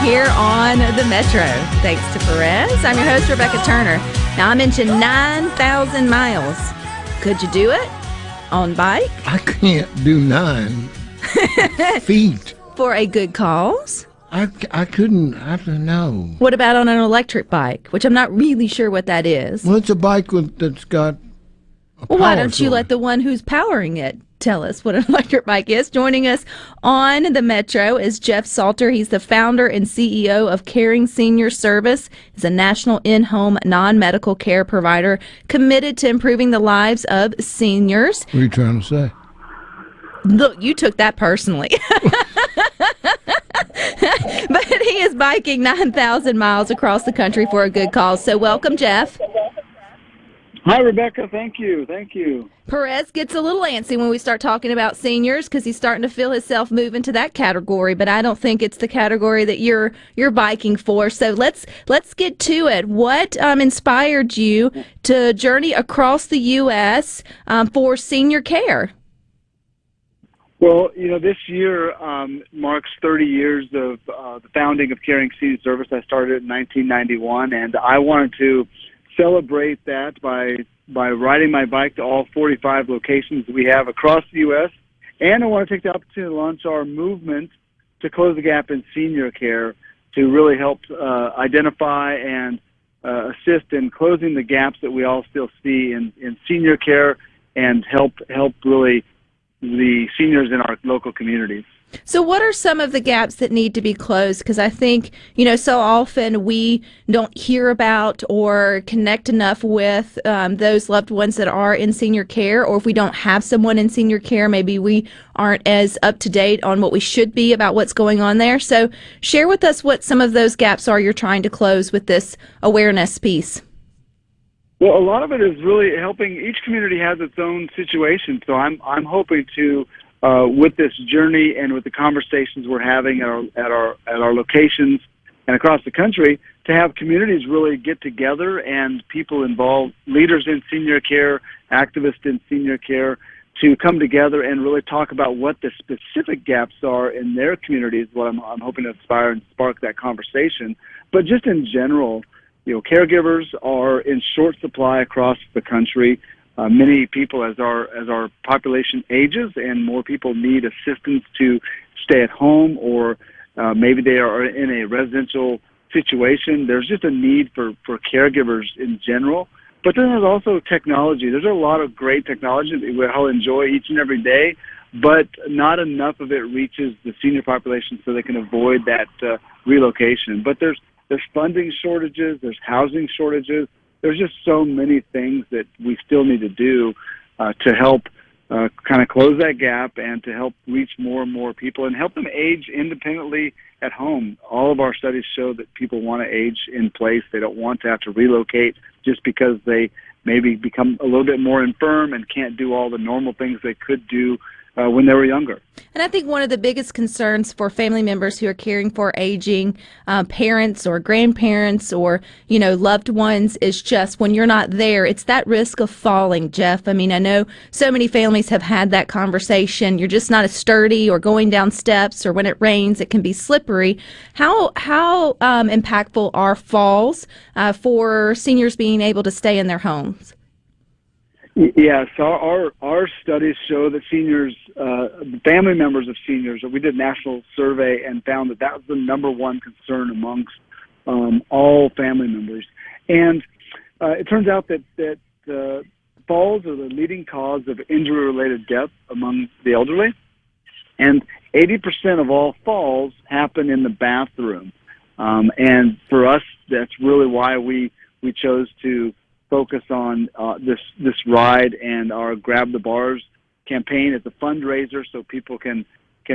here on the Metro. Thanks to Perez. I'm your host, Rebecca Turner. Now, I mentioned 9,000 miles. Could you do it on bike? I can't do 9 feet. For a good cause? I couldn't, I don't know. What about on an electric bike, which I'm not really sure what that is? Well, it's a bike that's got a Well, why power don't you source. let the one who's powering it tell us what an electric bike is? Joining us on the Metro is Jeff Salter. He's the founder and CEO of Caring Senior Service. He's a national in-home non-medical care provider committed to improving the lives of seniors. What are you trying to say? Look, you took that personally. But he is biking 9,000 miles across the country for a good cause. So welcome, Jeff. Hi, Rebecca. Thank you. Perez gets a little antsy when we start talking about seniors because he's starting to feel himself move into that category, but I don't think it's the category that you're biking for. So let's get to it. What inspired you to journey across the U.S. For senior care? Well, this year marks 30 years of the founding of Caring Senior Service. I started in 1991, and I wanted to celebrate that by riding my bike to all 45 locations we have across the U.S. And I want to take the opportunity to launch our movement to close the gap in senior care to really help identify and assist in closing the gaps that we all still see in senior care and help really the seniors in our local communities. So what are some of the gaps that need to be closed? Because I think, so often we don't hear about or connect enough with those loved ones that are in senior care, or if we don't have someone in senior care, maybe we aren't as up to date on what we should be about what's going on there. So share with us what some of those gaps are you're trying to close with this awareness piece. Well, a lot of it is really helping. Each community has its own situation, so I'm hoping to, with this journey and with the conversations we're having at our locations and across the country, to have communities really get together and people involved, leaders in senior care, activists in senior care, to come together and really talk about what the specific gaps are in their communities. What I'm hoping to inspire and spark that conversation, but just in general. Caregivers are in short supply across the country. Many people, as our population ages and more people need assistance to stay at home, or maybe they are in a residential situation, there's just a need for caregivers in general. But then there's also technology. There's a lot of great technology that we all enjoy each and every day, but not enough of it reaches the senior population so they can avoid that relocation. But there's funding shortages, there's housing shortages, there's just so many things that we still need to do to help kind of close that gap and to help reach more and more people and help them age independently at home. All of our studies show that people want to age in place. They don't want to have to relocate just because they maybe become a little bit more infirm and can't do all the normal things they could do when they were younger. And I think one of the biggest concerns for family members who are caring for aging parents or grandparents or, loved ones is just when you're not there, it's that risk of falling, Jeff. I mean, I know so many families have had that conversation. You're just not as sturdy, or going down steps, or when it rains, it can be slippery. How impactful are falls for seniors being able to stay in their homes? Yes, our studies show that seniors, family members of seniors, we did a national survey and found that was the number one concern amongst all family members. And it turns out that falls are the leading cause of injury-related death among the elderly, and 80% of all falls happen in the bathroom. And for us, that's really why we chose to focus on this ride and our Grab the Bars campaign. It's a fundraiser so people can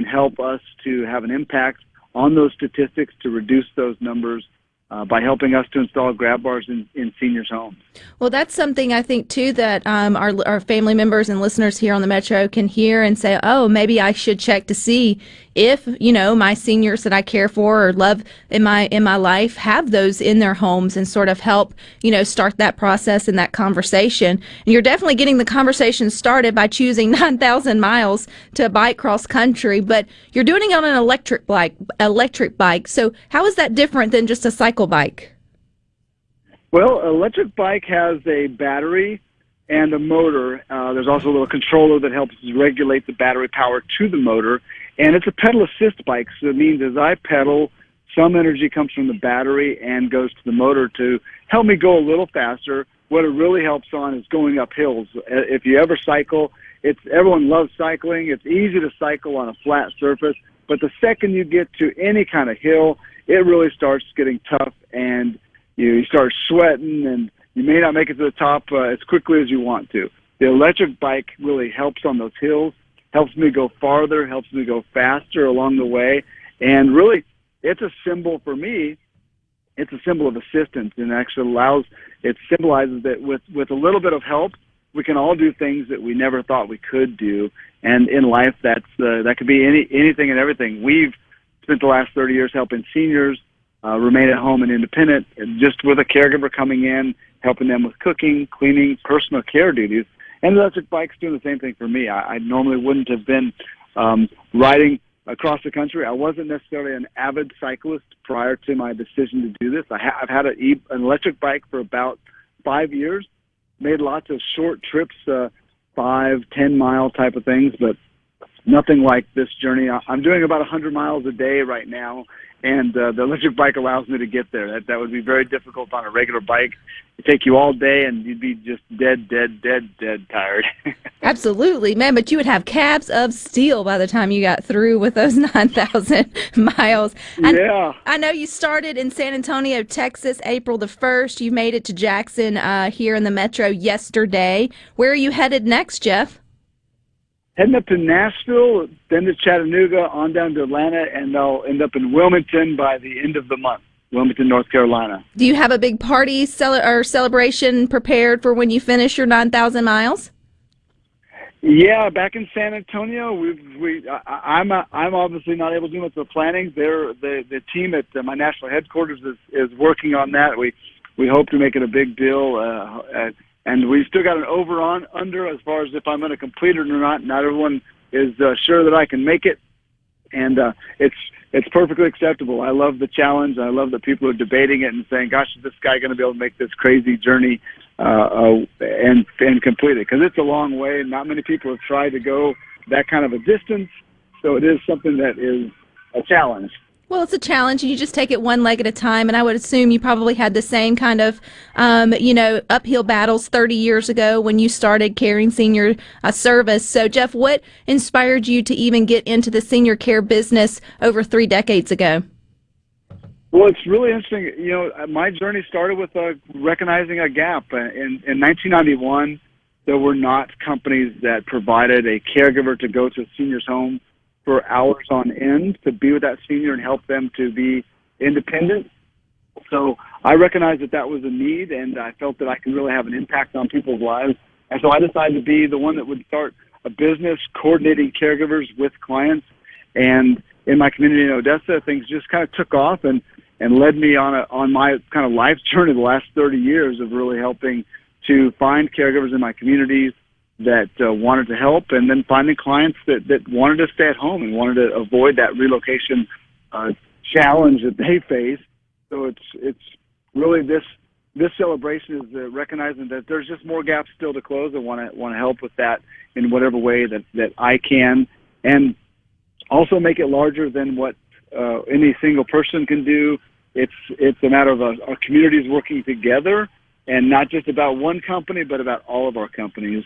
help us to have an impact on those statistics, to reduce those numbers, by helping us to install grab bars in seniors' homes. Well, that's something I think, too, that our family members and listeners here on the Metro can hear and say, oh, maybe I should check to see if, my seniors that I care for or love in my life have those in their homes, and sort of help, start that process and that conversation. And you're definitely getting the conversation started by choosing 9,000 miles to bike cross country, but you're doing it on an electric bike. So how is that different than just a cycle bike? Well, electric bike has a battery and a motor. There's also a little controller that helps regulate the battery power to the motor. And it's a pedal assist bike, so it means as I pedal, some energy comes from the battery and goes to the motor to help me go a little faster. What it really helps on is going up hills. If you ever cycle, everyone loves cycling. It's easy to cycle on a flat surface, but the second you get to any kind of hill, it really starts getting tough, and you start sweating, and you may not make it to the top as quickly as you want to. The electric bike really helps on those hills, helps me go farther, helps me go faster along the way, and really, it's a symbol for me. It's a symbol of assistance, and actually it symbolizes that with a little bit of help, we can all do things that we never thought we could do. And in life, that could be anything and everything. We've spent the last 30 years helping seniors remain at home and independent, and just with a caregiver coming in, helping them with cooking, cleaning, personal care duties. And the electric bike's doing the same thing for me. I normally wouldn't have been riding across the country. I wasn't necessarily an avid cyclist prior to my decision to do this. I've had an electric bike for about 5 years, made lots of short trips, 5-10 mile type of things, but nothing like this journey. I'm doing about 100 miles a day right now, and the electric bike allows me to get there. That would be very difficult on a regular bike. It'd take you all day, and you'd be just dead tired. Absolutely, man, but you would have calves of steel by the time you got through with those 9,000 miles. Yeah. I know you started in San Antonio, Texas, April the 1st. You made it to Jackson here in the Metro yesterday. Where are you headed next, Jeff? Heading up to Nashville, then to Chattanooga, on down to Atlanta, and I'll end up in Wilmington by the end of the month, Wilmington, North Carolina. Do you have a big party or celebration prepared for when you finish your 9,000 miles? Yeah, back in San Antonio, I'm obviously not able to do much of the planning. The team at my national headquarters is working on that. We hope to make it a big deal, and we still got an over-under as far as if I'm going to complete it or not. Not everyone is sure that I can make it, and it's perfectly acceptable. I love the challenge. I love that people are debating it and saying, "Gosh, is this guy going to be able to make this crazy journey and complete it?" Because it's a long way, and not many people have tried to go that kind of a distance. So it is something that is a challenge. Well, it's a challenge, and you just take it one leg at a time. And I would assume you probably had the same kind of, uphill battles 30 years ago when you started carrying senior service. So, Jeff, what inspired you to even get into the senior care business over 3 decades ago? Well, it's really interesting. My journey started with recognizing a gap. In 1991, there were not companies that provided a caregiver to go to a senior's home for hours on end to be with that senior and help them to be independent. So I recognized that was a need, and I felt that I could really have an impact on people's lives. And so I decided to be the one that would start a business coordinating caregivers with clients. And in my community in Odessa, things just kind of took off and led me on my kind of life journey the last 30 years of really helping to find caregivers in my communities that wanted to help, and then finding clients that wanted to stay at home and wanted to avoid that relocation challenge that they face. So it's really this celebration is recognizing that there's just more gaps still to close. I want to help with that in whatever way that I can, and also make it larger than what any single person can do. It's a matter of our communities working together, and not just about one company, but about all of our companies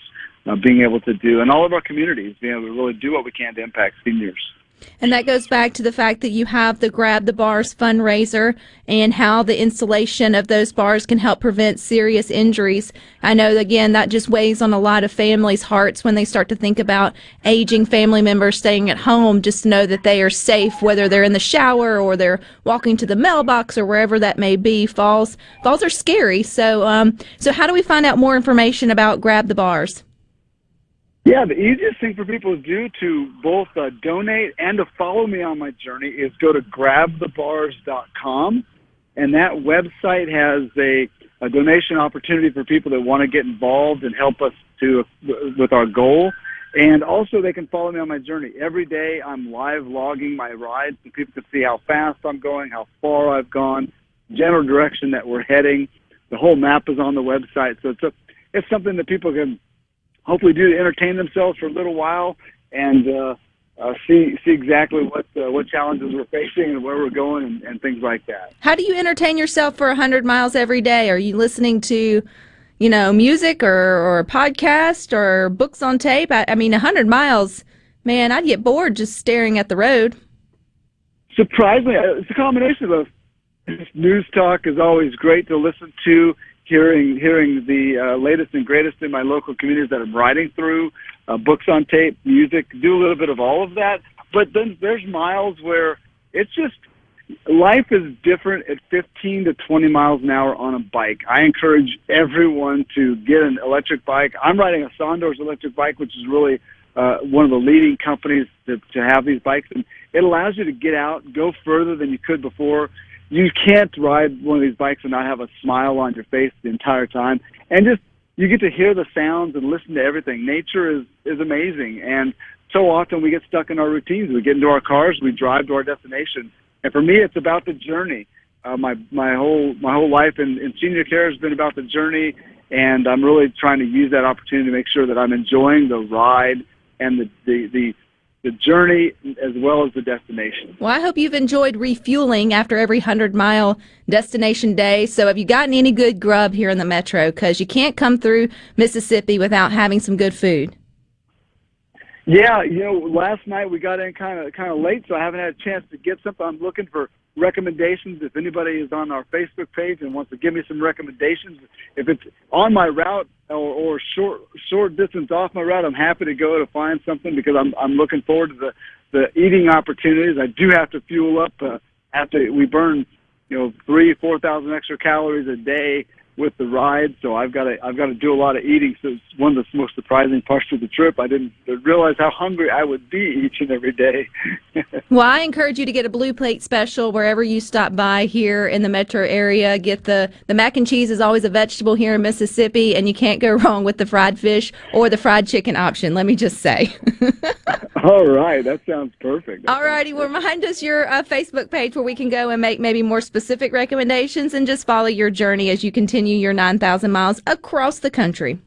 being able to do, and all of our communities being able to really do what we can to impact seniors. And that goes back to the fact that you have the Grab the Bars fundraiser and how the installation of those bars can help prevent serious injuries. I know, again, that just weighs on a lot of families' hearts when they start to think about aging family members staying at home, just to know that they are safe, whether they're in the shower or they're walking to the mailbox or wherever that may be. Falls are scary. So, so how do we find out more information about Grab the Bars? Yeah, the easiest thing for people to do to both donate and to follow me on my journey is go to grabthebars.com, and that website has a donation opportunity for people that want to get involved and help us with our goal. And also they can follow me on my journey. Every day I'm live logging my rides so people can see how fast I'm going, how far I've gone, general direction that we're heading. The whole map is on the website, so it's something that people can hopefully do to entertain themselves for a little while and see exactly what challenges we're facing and where we're going and things like that. How do you entertain yourself for 100 miles every day? Are you listening to, music or a podcast or books on tape? I mean, 100 miles, man, I'd get bored just staring at the road. Surprisingly, it's a combination of both. News talk is always great to listen to. Hearing the latest and greatest in my local communities that I'm riding through, books on tape, music, do a little bit of all of that. But then there's miles where it's just, life is different at 15 to 20 miles an hour on a bike. I encourage everyone to get an electric bike. I'm riding a Sondor's electric bike, which is really one of the leading companies to have these bikes. And it allows you to get out, go further than you could before. You can't ride one of these bikes and not have a smile on your face the entire time. And just, you get to hear the sounds and listen to everything. Nature is amazing. And so often we get stuck in our routines. We get into our cars, we drive to our destination. And for me, it's about the journey. My whole life in senior care has been about the journey. And I'm really trying to use that opportunity to make sure that I'm enjoying the ride and the journey as well as the destination. Well, I hope you've enjoyed refueling after every 100-mile destination day. So have you gotten any good grub here in the Metro? Because you can't come through Mississippi without having some good food. Yeah, last night we got in kind of late, so I haven't had a chance to get something. I'm looking for recommendations. If anybody is on our Facebook page and wants to give me some recommendations, if it's on my route or short distance off my route, I'm happy to go to find something because I'm looking forward to the eating opportunities. I do have to fuel up after we burn 3,000-4,000 extra calories a day with the ride, so I've got to do a lot of eating. So it's one of the most surprising parts of the trip. I didn't realize how hungry I would be each and every day. Well, I encourage you to get a Blue Plate special wherever you stop by here in the metro area. Get the mac and cheese is always a vegetable here in Mississippi, and you can't go wrong with the fried fish or the fried chicken option, let me just say. All right, that sounds perfect. All righty, well, remind us your Facebook page where we can go and make maybe more specific recommendations and just follow your journey as you continue your 9,000 miles across the country.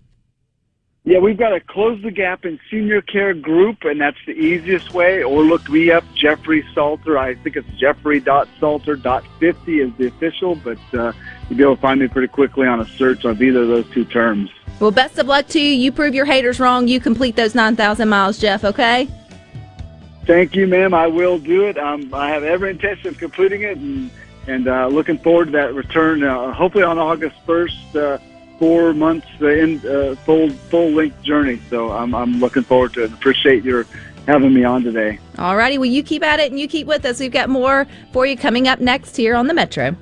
Yeah, we've got a Close the Gap in Senior Care group, and that's the easiest way. Or look me up, Jeffrey Salter. I think it's jeffrey.salter.50 is the official, but you'll be able to find me pretty quickly on a search of either of those two terms. Well, best of luck to you. You prove your haters wrong. You complete those 9,000 miles, Jeff, okay? Thank you, ma'am. I will do it. I have every intention of completing it, and looking forward to that return, hopefully on August 1st, 4 months in full-length journey. So I'm looking forward to it. Appreciate your having me on today. All righty. Well, you keep at it and you keep with us. We've got more for you coming up next here on the Metro.